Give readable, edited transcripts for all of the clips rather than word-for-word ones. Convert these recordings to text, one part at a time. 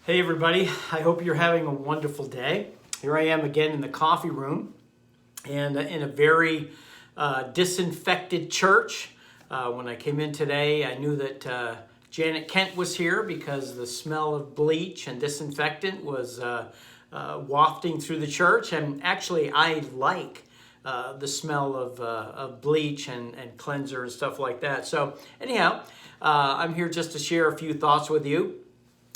Hey everybody, I hope you're having a wonderful day. Here I am again in the coffee room and in a very disinfected church. When I came in today, I knew that Janet Kent was here because the smell of bleach and disinfectant was wafting through the church. And actually, I like the smell of bleach and cleanser and stuff like that. So anyhow, I'm here just to share a few thoughts with you.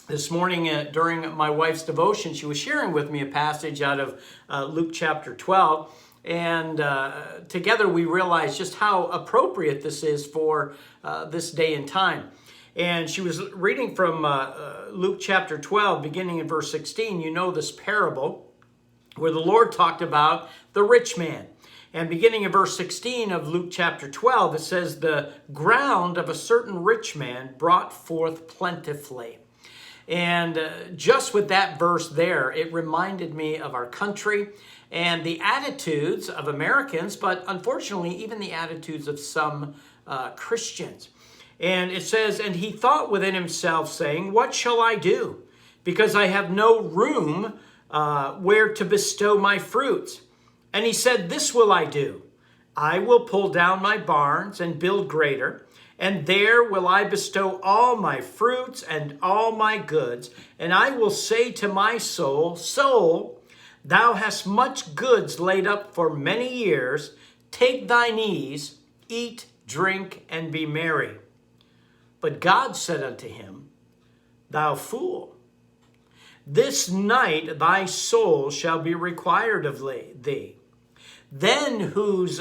This morning during my wife's devotion, she was sharing with me a passage out of Luke chapter 12. And together we realized just how appropriate this is for this day and time. And she was reading from Luke chapter 12, beginning in verse 16. You know this parable where the Lord talked about the rich man. And beginning in verse 16 of Luke chapter 12, it says, the ground of a certain rich man brought forth plentifully. And just with that verse there, it reminded me of our country and the attitudes of Americans, but unfortunately, even the attitudes of some Christians. And it says, and he thought within himself, saying, what shall I do? Because I have no room where to bestow my fruits. And he said, this will I do. I will pull down my barns and build greater, and there will I bestow all my fruits and all my goods. And I will say to my soul, soul, thou hast much goods laid up for many years. Take thine ease, eat, drink, and be merry. But God said unto him, thou fool, this night thy soul shall be required of thee. Then whose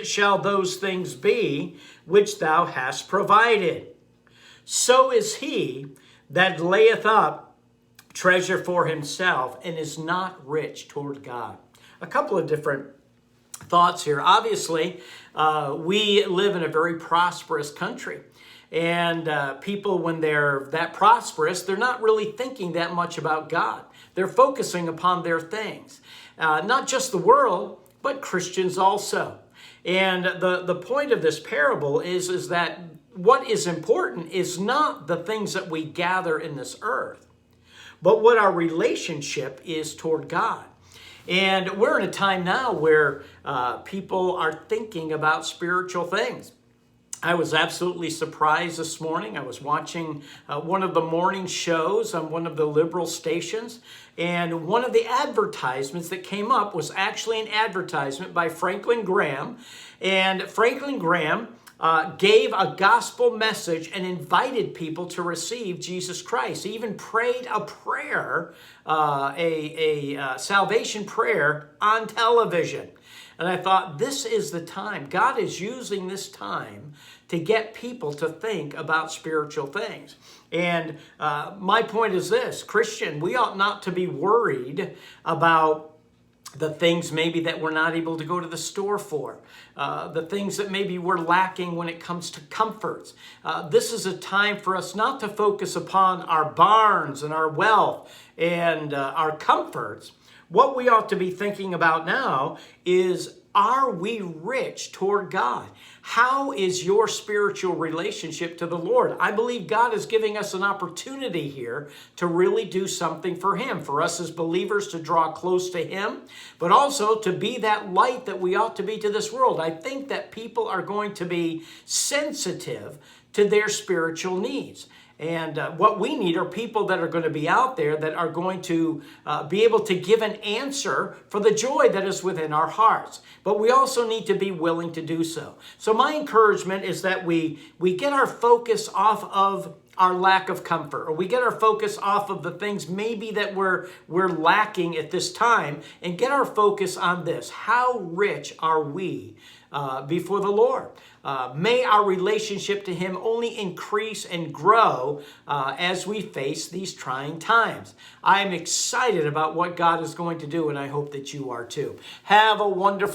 shall those things be which thou hast provided? So is he that layeth up treasure for himself and is not rich toward God. A couple of different thoughts here. Obviously, we live in a very prosperous country. And people, when they're that prosperous, they're not really thinking that much about God. They're focusing upon their things. Not just the world, but Christians also. And the point of this parable is that what is important is not the things that we gather in this earth, but what our relationship is toward God. And we're in a time now where people are thinking about spiritual things. I was absolutely surprised this morning. I was watching one of the morning shows on one of the liberal stations, and one of the advertisements that came up was actually an advertisement by Franklin Graham. And Franklin Graham gave a gospel message and invited people to receive Jesus Christ. He even prayed a prayer, a salvation prayer on television. And I thought, this is the time. God is using this time to get people to think about spiritual things. And my point is this, Christian, we ought not to be worried about the things maybe that we're not able to go to the store for, the things that maybe we're lacking when it comes to comforts. This is a time for us not to focus upon our barns and our wealth and our comforts. What we ought to be thinking about now is, are we rich toward God? How is your spiritual relationship to the Lord? I believe God is giving us an opportunity here to really do something for Him, for us as believers to draw close to Him, but also to be that light that we ought to be to this world. I think that people are going to be sensitive to their spiritual needs. And what we need are people that are going to be out there that are going to be able to give an answer for the joy that is within our hearts. But we also need to be willing to do so. So my encouragement is that we get our focus off of our lack of comfort, or we get our focus off of the things maybe that we're lacking at this time, and get our focus on this. How rich are we before the Lord? May our relationship to Him only increase and grow as we face these trying times. I am excited about what God is going to do, and I hope that you are too. Have a wonderful